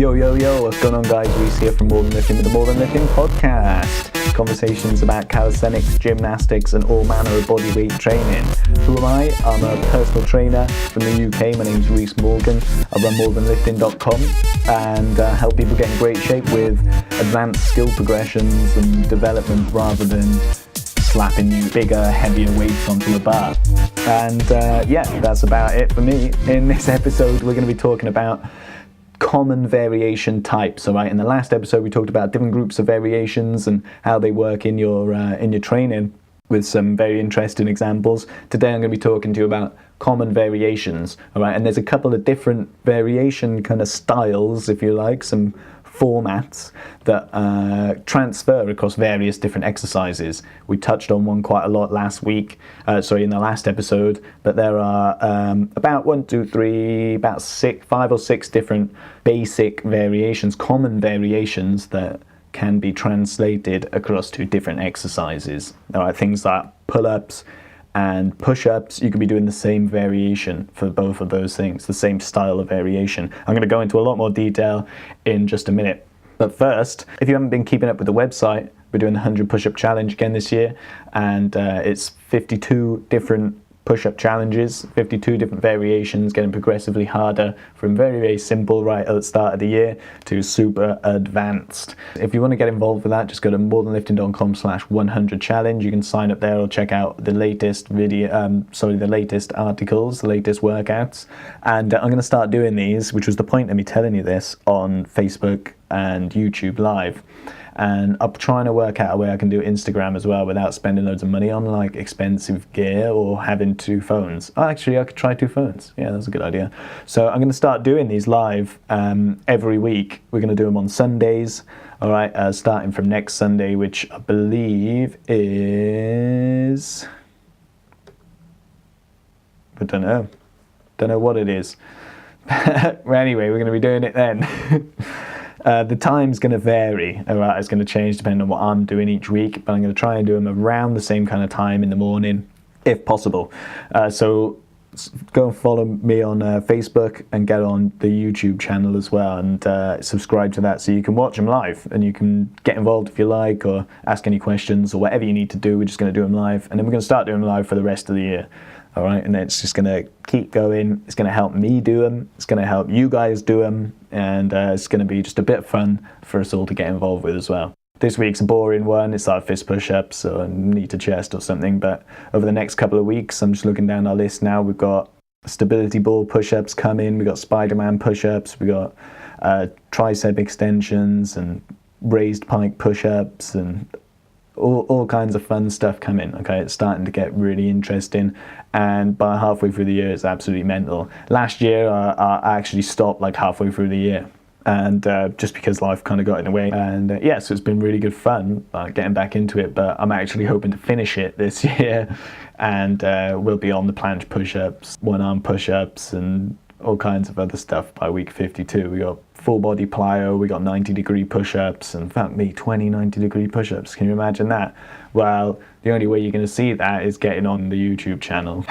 Yo, yo, yo, what's going on, guys? Rhys here from More Than Lifting with the More Than Lifting podcast. Conversations about calisthenics, gymnastics, and all manner of bodyweight training. Who am I? I'm a personal trainer from the UK. My name's Rhys Morgan. I run morethanlifting.com and help people get in great shape with advanced skill progressions and development rather than slapping you bigger, heavier weights onto a bar. And yeah, that's about it for me. In this episode, we're going to be talking about common variation types. All right, in the last episode we talked about different groups of variations and how they work in your training with some very interesting examples. Today I'm going to be talking to you about common variations. All right, and there's a couple of different variation kind of styles, if you like, some formats that transfer across various different exercises. We touched on one quite a lot last week, in the last episode, but there are about 5 or 6 different basic variations, common variations that can be translated across to different exercises. All right, things like pull-ups and push-ups, you could be doing the same variation for both of those things, the same style of variation. I'm going to go into a lot more detail in just a minute. But first, if you haven't been keeping up with the website, we're doing the 100 push-up challenge again this year, and it's 52 different push-up challenges, 52 different variations, getting progressively harder from very, very simple right at the start of the year to super advanced. If you want to get involved with that, just go to morethanlifting.com/100 challenge. You can sign up there or check out the latest the latest articles, the latest workouts. And I'm going to start doing these, which was the point of me telling you this, on Facebook and YouTube Live. And I'm trying to work out a way I can do Instagram as well without spending loads of money on like expensive gear or having 2 phones. Oh, actually, I could try 2 phones. Yeah, that's a good idea. So I'm going to start doing these live every week. We're going to do them on Sundays. All right, starting from next Sunday, which I believe is... I don't know what it is. Anyway, we're going to be doing it then. The time's going to vary, all right? It's going to change depending on what I'm doing each week, but I'm going to try and do them around the same kind of time in the morning, if possible. So go and follow me on Facebook and get on the YouTube channel as well, and subscribe to that so you can watch them live and you can get involved if you like, or ask any questions or whatever you need to do. We're just going to do them live, and then we're going to start doing them live for the rest of the year. All right, and it's just going to keep going. It's going to help me do them. It's going to help you guys do them. And it's going to be just a bit of fun for us all to get involved with as well. This week's a boring one. It's like fist push-ups or knee to chest or something. But over the next couple of weeks, I'm just looking down our list now. We've got stability ball push-ups coming. We've got Spider-Man push-ups. We've got tricep extensions and raised pike push-ups and all kinds of fun stuff coming. Okay, it's starting to get really interesting, and by halfway through the year it's absolutely mental. Last year I actually stopped like halfway through the year, and just because life kind of got in the way, and yeah, so it's been really good fun getting back into it. But I'm actually hoping to finish it this year, and we'll be on the planche push-ups, one-arm push-ups, and all kinds of other stuff by week 52. We got full body plyo, we got 90-degree push-ups, and fuck me, 20 90-degree push-ups. Can you imagine that? Well, the only way you're going to see that is getting on the YouTube channel.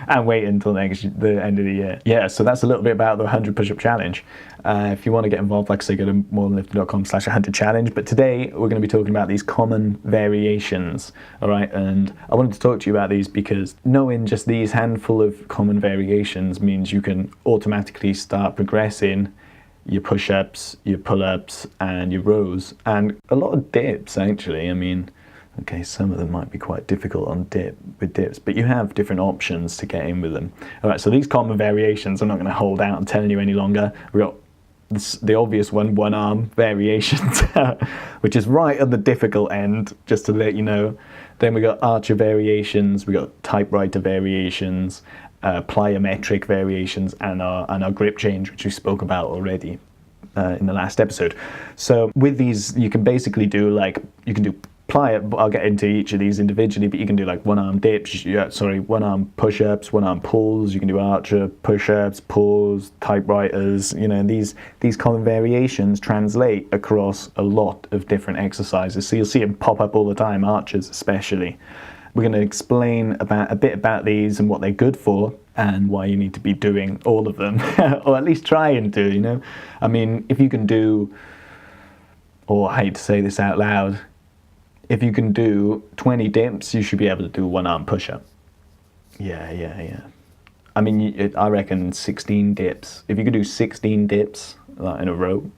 And wait until the end of the year. Yeah, so that's a little bit about the 100 push-up challenge. If you want to get involved, like I say, go to morethanlifting.com/100 challenge. But today we're going to be talking about these common variations. All right, and I wanted to talk to you about these because knowing just these handful of common variations means you can automatically start progressing your push-ups, your pull-ups, and your rows, and a lot of dips actually. I mean, okay, some of them might be quite difficult with dips, but you have different options to get in with them. All right, so these common variations, I'm not going to hold out and telling you any longer. We've got the obvious one-arm variations, which is right at the difficult end, just to let you know. Then we got archer variations, we got typewriter variations, plyometric variations, and our grip change, which we spoke about already in the last episode. So with these, you can basically do I'll get into each of these individually, but you can do like one-arm dips, one-arm push-ups, one-arm pulls. You can do archer, push-ups, pulls, typewriters. You know, these common variations translate across a lot of different exercises. So you'll see them pop up all the time, archers especially. We're going to explain a bit about these and what they're good for and why you need to be doing all of them, or at least try and do, you know. I mean, if you can do, or I hate to say this out loud, if you can do 20 dips, you should be able to do a one-arm push-up. Yeah. I mean, I reckon 16 dips. If you could do 16 dips like, in a row,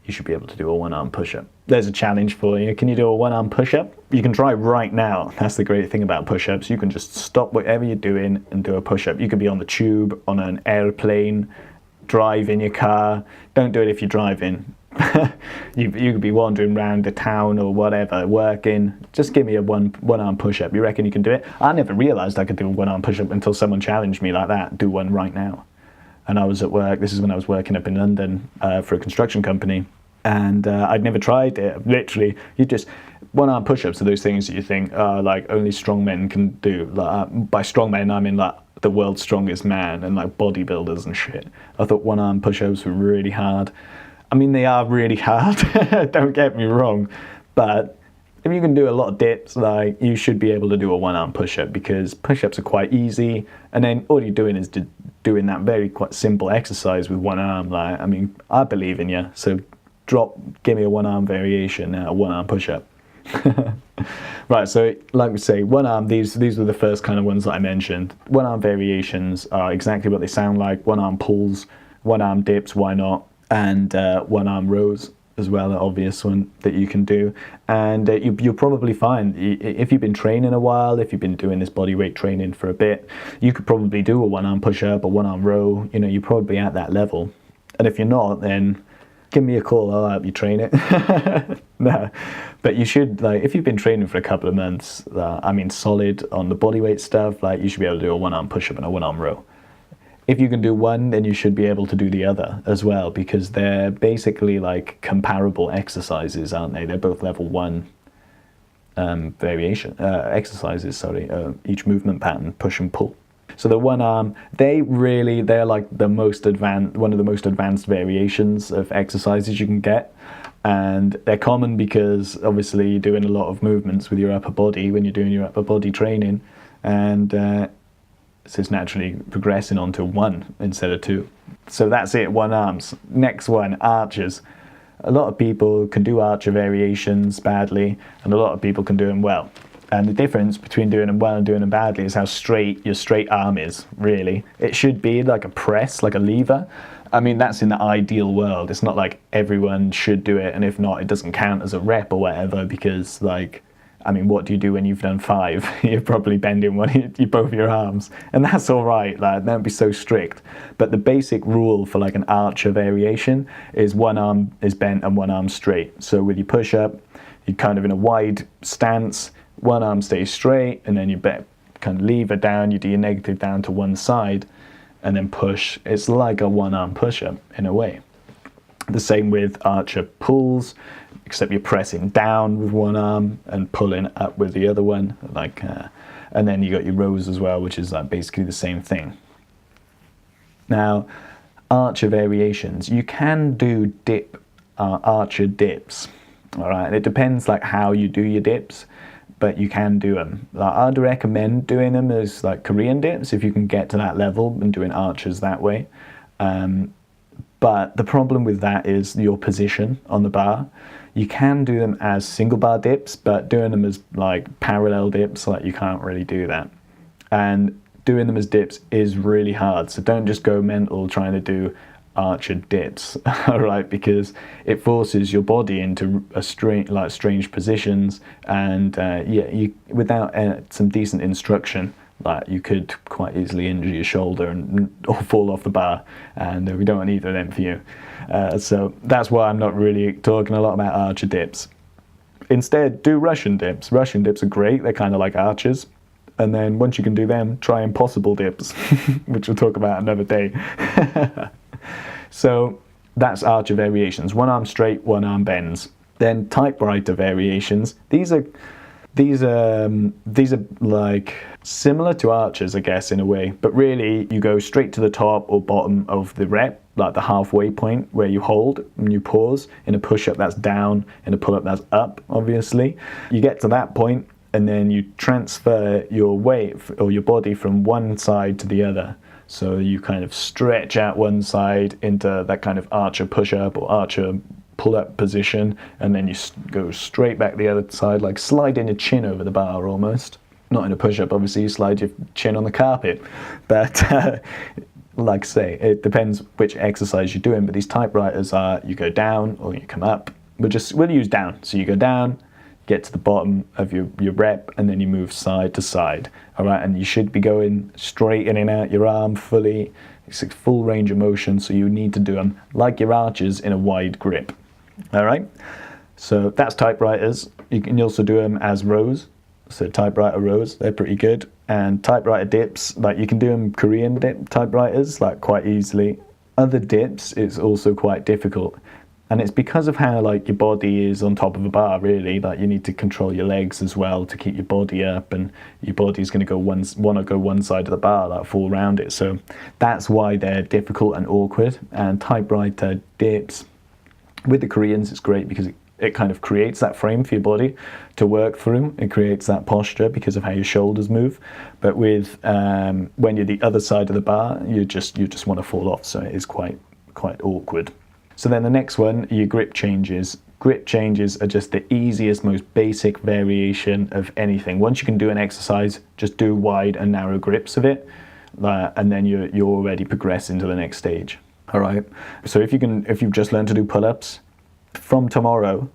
you should be able to do a one-arm push-up. There's a challenge for you. Can you do a one-arm push-up? You can try right now. That's the great thing about push-ups. You can just stop whatever you're doing and do a push-up. You could be on the tube, on an airplane, drive in your car. Don't do it if you're driving. You could be wandering around the town or whatever, working. Just give me a one-arm push-up. You reckon you can do it? I never realised I could do a one-arm push-up until someone challenged me like that. Do one right now. And I was at work. This is when I was working up in London for a construction company. And I'd never tried it. Literally, you just one-arm push-ups are those things that you think like only strong men can do. Like, by strong men, I mean like the world's strongest man and like bodybuilders and shit. I thought one-arm push-ups were really hard. I mean, they are really hard. Don't get me wrong, but if you can do a lot of dips, like you should be able to do a one-arm push-up because push-ups are quite easy. And then all you're doing is doing that very quite simple exercise with one arm. Like, I mean, I believe in you. So give me a one-arm variation, a one-arm push-up. Right, so like we say, one arm, these were the first kind of ones that I mentioned. One-arm variations are exactly what they sound like. One-arm pulls, one-arm dips, why not? And one-arm rows as well, an obvious one that you can do. And you'll probably find, if you've been training a while, if you've been doing this bodyweight training for a bit, you could probably do a one-arm push-up, a one-arm row. You know, you're probably at that level. And if you're not, then give me a call, I'll help you train it. No, but you should, like, if you've been training for a couple of months, I mean, solid on the bodyweight stuff, like, you should be able to do a one-arm push-up and a one-arm row. If you can do one, then you should be able to do the other as well, because they're basically like comparable exercises, aren't they? They're both level 1 exercises, sorry, each movement pattern, push and pull. So the one arm, they're like the most advanced, one of the most advanced variations of exercises you can get. And they're common because obviously you're doing a lot of movements with your upper body when you're doing your upper body training. And so it's naturally progressing onto 1 instead of 2. So that's it, one arms. Next one, arches. A lot of people can do archer variations badly, and a lot of people can do them well. And the difference between doing them well and doing them badly is how straight your straight arm is, really. It should be like a press, like a lever. I mean, that's in the ideal world. It's not like everyone should do it, and if not, it doesn't count as a rep or whatever, because like, I mean, what do you do when you've done 5? You're probably bending both your arms, and that's all right. Like, don't be so strict. But the basic rule for like an archer variation is one arm is bent and one arm straight. So with your push-up, you're kind of in a wide stance. One arm stays straight, and then you kind of lever down. You do your negative down to one side, and then push. It's like a one-arm push-up in a way. The same with archer pulls, except you're pressing down with one arm and pulling up with the other one, like, and then you got your rows as well, which is like basically the same thing. Now, archer variations, you can do archer dips, all right. And it depends like how you do your dips, but you can do them. Like, I'd recommend doing them as like Korean dips if you can get to that level and doing archers that way. But the problem with that is your position on the bar. You can do them as single bar dips, but doing them as like parallel dips, like you can't really do that. And doing them as dips is really hard. So don't just go mental trying to do archer dips, all right? Because it forces your body into strange positions, and yeah, without some decent instruction, like you could quite easily injure your shoulder or fall off the bar, and we don't want either of them for you. So that's why I'm not really talking a lot about archer dips. Instead, do Russian dips. Russian dips are great. They're kind of like archers. And then once you can do them, try impossible dips, which we'll talk about another day. So that's archer variations. One arm straight, one arm bends. Then typewriter variations. These are like similar to archers, I guess, in a way, but really you go straight to the top or bottom of the rep, like the halfway point where you hold and you pause. In a push-up, that's down. In a pull-up, that's up, obviously. You get to that point, and then you transfer your weight or your body from one side to the other. So you kind of stretch out one side into that kind of archer push-up or archer pull-up position, and then you go straight back the other side, like sliding your chin over the bar almost. Not in a push-up, obviously, you slide your chin on the carpet. But like I say, it depends which exercise you're doing. But these typewriters are, you go down or you come up. We'll use down. So you go down, get to the bottom of your rep, and then you move side to side. All right, and you should be going straight in and out your arm fully. It's a full range of motion, so you need to do them like your arches in a wide grip. All right, so that's typewriters. You can also do them as rows. So typewriter rows, they're pretty good. And typewriter dips, like you can do them Korean dip typewriters, like quite easily. Other dips, it's also quite difficult. And it's because of how like your body is on top of a bar, really. Like you need to control your legs as well to keep your body up, and your body's going to want to go one side of the bar, like fall around it. So that's why they're difficult and awkward. And typewriter dips, with the Koreans, it's great because it kind of creates that frame for your body to work through. It creates that posture because of how your shoulders move. But with when you're the other side of the bar, you just want to fall off. So it is quite awkward. So then the next one, your grip changes. Grip changes are just the easiest, most basic variation of anything. Once you can do an exercise, just do wide and narrow grips of it, and then you're already progressing to the next stage. All right. So if you've just learned to do pull-ups, from tomorrow,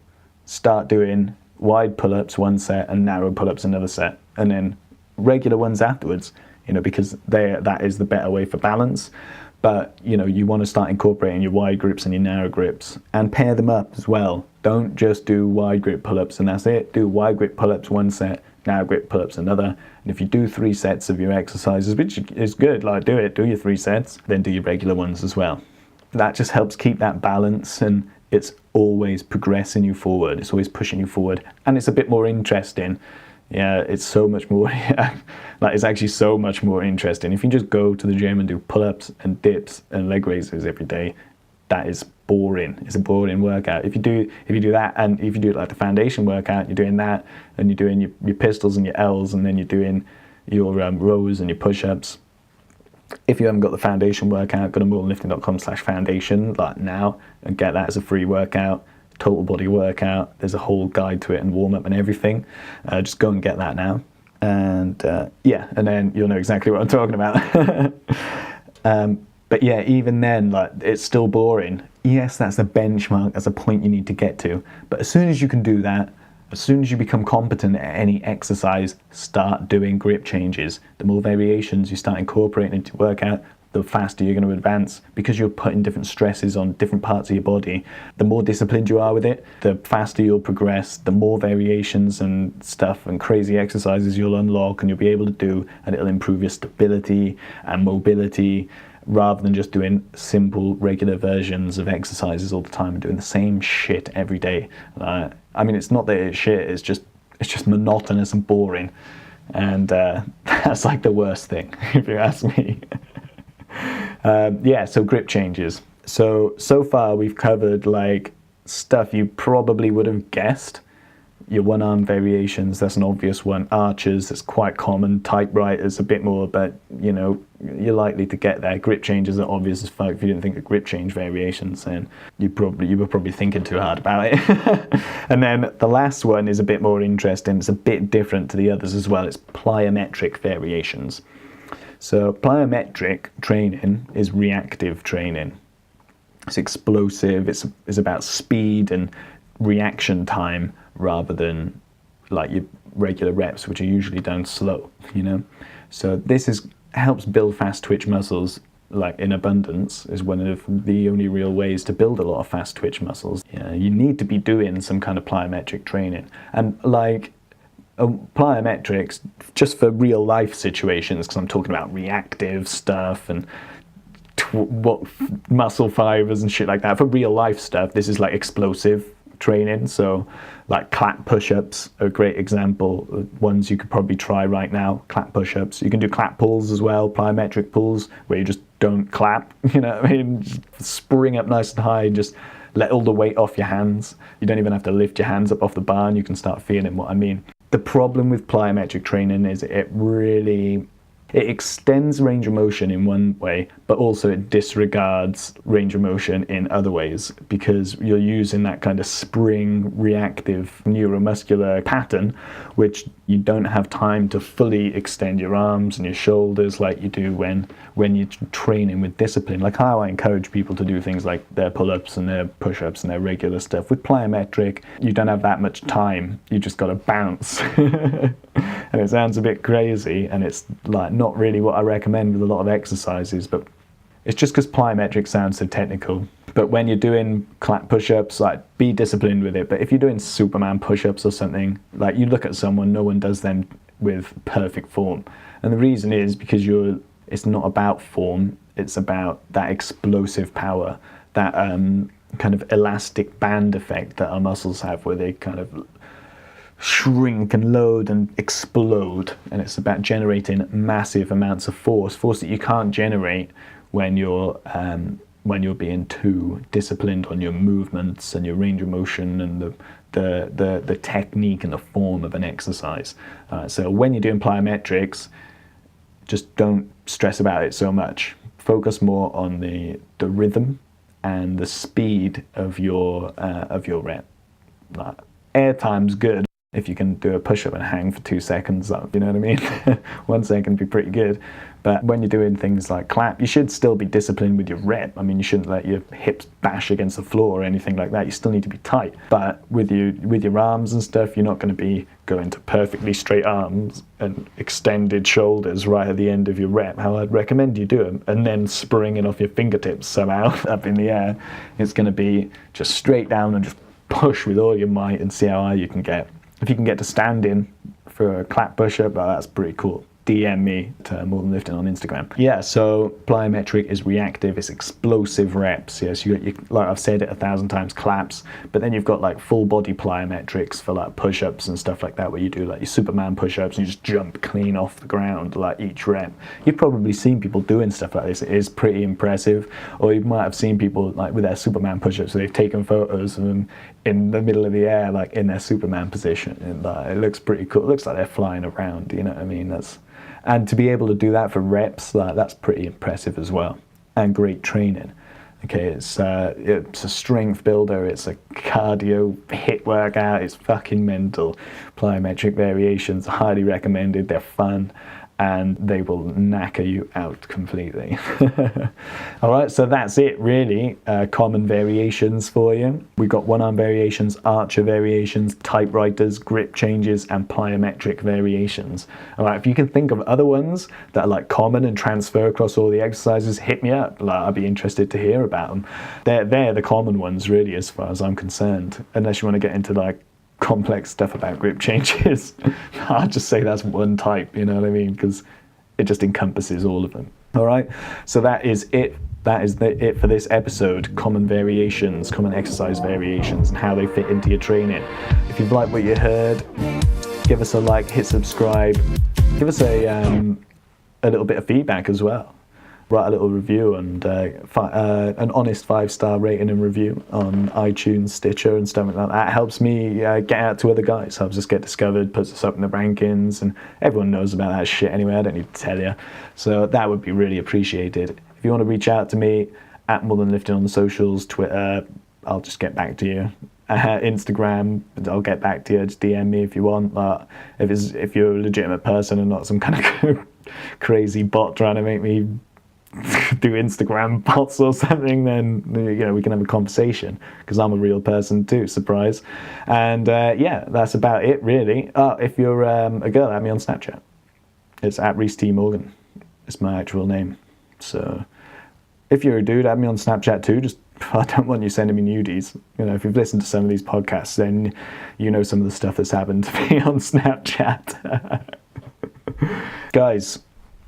start doing wide pull-ups one set and narrow pull-ups another set, and then regular ones afterwards. Because that is the better way for balance. But you want to start incorporating your wide grips and your narrow grips, and pair them up as well. Don't just do wide grip pull-ups and that's it. Do wide grip pull-ups one set, narrow grip pull-ups another. And if you do 3 sets of your exercises, which is good, like do your 3 sets, then do your regular ones as well. That just helps keep that balance, and it's always progressing you forward. It's always pushing you forward, and it's a bit more interesting. Yeah, it's so much more, it's actually so much more interesting. If you just go to the gym and do pull-ups and dips and leg raises every day, that is boring. It's a boring workout. If you do that, and if you do like the foundation workout, you're doing that, and you're doing your pistols and your L's, and then you're doing your rows and your push-ups. If you haven't got the foundation workout, go to mortonlifting.com/foundation like now and get that as a free workout. Total body workout. There's a whole guide to it and warm up and everything. Just go and get that now, and and then you'll know exactly what I'm talking about. But yeah, even then, like, it's still boring. Yes, that's the benchmark, that's a point you need to get to. But as soon as you can do that, as soon as you become competent at any exercise, start doing grip changes. The more variations you start incorporating into your workout, the faster you're going to advance, because you're putting different stresses on different parts of your body. The more disciplined you are with it, the faster you'll progress, the more variations and stuff and crazy exercises you'll unlock and you'll be able to do, and it'll improve your stability and mobility, rather than just doing simple regular versions of exercises all the time and doing the same shit every day. It's not that it's shit, it's just monotonous and boring, and that's like the worst thing, if you ask me. So grip changes. So far we've covered like stuff you probably would have guessed. Your one arm variations, that's an obvious one. Arches, that's quite common. Typewriters, a bit more, but you're likely to get there. Grip changes are obvious as fuck. If you didn't think of grip change variations, then you were probably thinking too hard about it. And then the last one is a bit more interesting. It's a bit different to the others as well. It's plyometric variations. So plyometric training is reactive training. It's explosive, it's about speed and reaction time rather than like your regular reps, which are usually done slow, So this helps build fast twitch muscles like in abundance, is one of the only real ways to build a lot of fast twitch muscles. You need to be doing some kind of plyometric training. And like plyometrics, just for real life situations, because I'm talking about reactive stuff and what muscle fibers and shit like that. For real life stuff, this is like explosive training. So like clap push-ups are a great example, ones you could probably try right now. Clap push-ups. You can do clap pulls as well, plyometric pulls, where you just don't clap, just spring up nice and high and just let all the weight off your hands. You don't even have to lift your hands up off the bar, and you can start feeling what I mean. The problem with plyometric training is it extends range of motion in one way, but also it disregards range of motion in other ways, because you're using that kind of spring reactive neuromuscular pattern, which you don't have time to fully extend your arms and your shoulders like you do when you're training with discipline. Like how I encourage people to do things like their pull-ups and their push-ups and their regular stuff. With plyometric, you don't have that much time. You just got to bounce. And it sounds a bit crazy, and it's like not really what I recommend with a lot of exercises, but it's just because plyometric sounds so technical. But when you're doing clap push-ups, like, be disciplined with it. But if you're doing Superman push-ups or something, like, you look at someone, no one does them with perfect form. And the reason is because it's not about form, it's about that explosive power, that kind of elastic band effect that our muscles have, where they kind of shrink and load and explode. And it's about generating massive amounts of force that you can't generate when you're being too disciplined on your movements and your range of motion and the technique and the form of an exercise. So when you're doing plyometrics, just don't stress about it so much. Focus more on the rhythm and the speed of your rep. Air time's good. If you can do a push-up and hang for 2 seconds, you know what I mean? 1 second would be pretty good. But when you're doing things like clap, you should still be disciplined with your rep. I mean, you shouldn't let your hips bash against the floor or anything like that. You still need to be tight. But with your arms and stuff, you're not going to be going to perfectly straight arms and extended shoulders right at the end of your rep. How I'd recommend you do them, and then springing off your fingertips somehow up in the air. It's going to be just straight down and just push with all your might and see how high you can get. If you can get to standing for a clap push-up, that's pretty cool. DM me to More Than Lifting on Instagram. Yeah, so plyometric is reactive, it's explosive reps. Yes, you got like I've said it 1,000 times, claps, but then you've got like full body plyometrics for like push-ups and stuff like that, where you do like your Superman push-ups and you just jump clean off the ground like each rep. You've probably seen people doing stuff like this. It is pretty impressive. Or you might have seen people like with their Superman push-ups, so they've taken photos of them in the middle of the air, like in their Superman position, and it looks pretty cool. It looks like they're flying around, you know what I mean? And to be able to do that for reps, that's pretty impressive as well, and great training. Okay, it's a strength builder, it's a cardio hit workout, it's fucking mental. Plyometric variations, highly recommended, they're fun, and they will knacker you out completely. All right, so that's it really. Common variations for you. We've got one-arm variations, archer variations, typewriters, grip changes, and plyometric variations. All right, if you can think of other ones that are like common and transfer across all the exercises, hit me up. Like, I'd be interested to hear about them. They're the common ones really, as far as I'm concerned, unless you want to get into like complex stuff about grip changes. I'll just say that's one type, you know what I mean, because it just encompasses all of them. All right, so that is it. That is it for this episode. Common variations, common exercise variations, and how they fit into your training. If you've liked what you heard, give us a like, hit subscribe, give us a little bit of feedback as well. Write a little review and an honest 5-star rating and review on iTunes, Stitcher, and stuff like that. That helps me get out to other guys, helps us get discovered, puts us up in the rankings, and everyone knows about that shit anyway. I don't need to tell you. So that would be really appreciated. If you want to reach out to me, at More Than Lifting on the socials, Twitter, I'll just get back to you. Instagram, I'll get back to you. Just DM me if you want. If you're a legitimate person and not some kind of crazy bot trying to make me do Instagram bots or something, then we can have a conversation, because I'm a real person too, surprise. And yeah, that's about it really. If you're a girl, add me on Snapchat. It's at Rhys Morgan. It's my actual name. So if you're a dude, add me on Snapchat too. Just, I don't want you sending me nudies. If you've listened to some of these podcasts, then you know some of the stuff that's happened to me on Snapchat. Guys,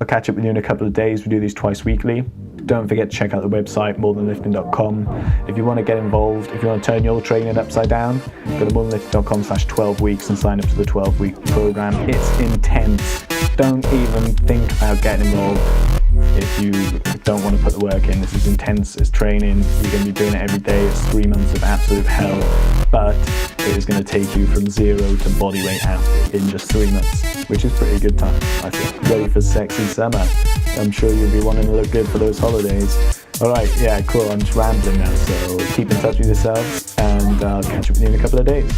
I'll catch up with you in a couple of days. We do these twice weekly. Don't forget to check out the website, morethanlifting.com. If you want to get involved, if you want to turn your training upside down, go to morethanlifting.com/12 weeks and sign up to the 12-week program. It's intense. Don't even think about getting involved. if you don't want to put the work in. This is intense, it's training, you're going to be doing it every day, it's 3 months of absolute hell, but it is going to take you from 0 to body weight out in just 3 months, which is pretty good time, I think. Ready for sexy summer. I'm sure you'll be wanting to look good for those holidays. Alright, yeah, cool, I'm just rambling now, so keep in touch with yourselves, and I'll catch up with you in a couple of days.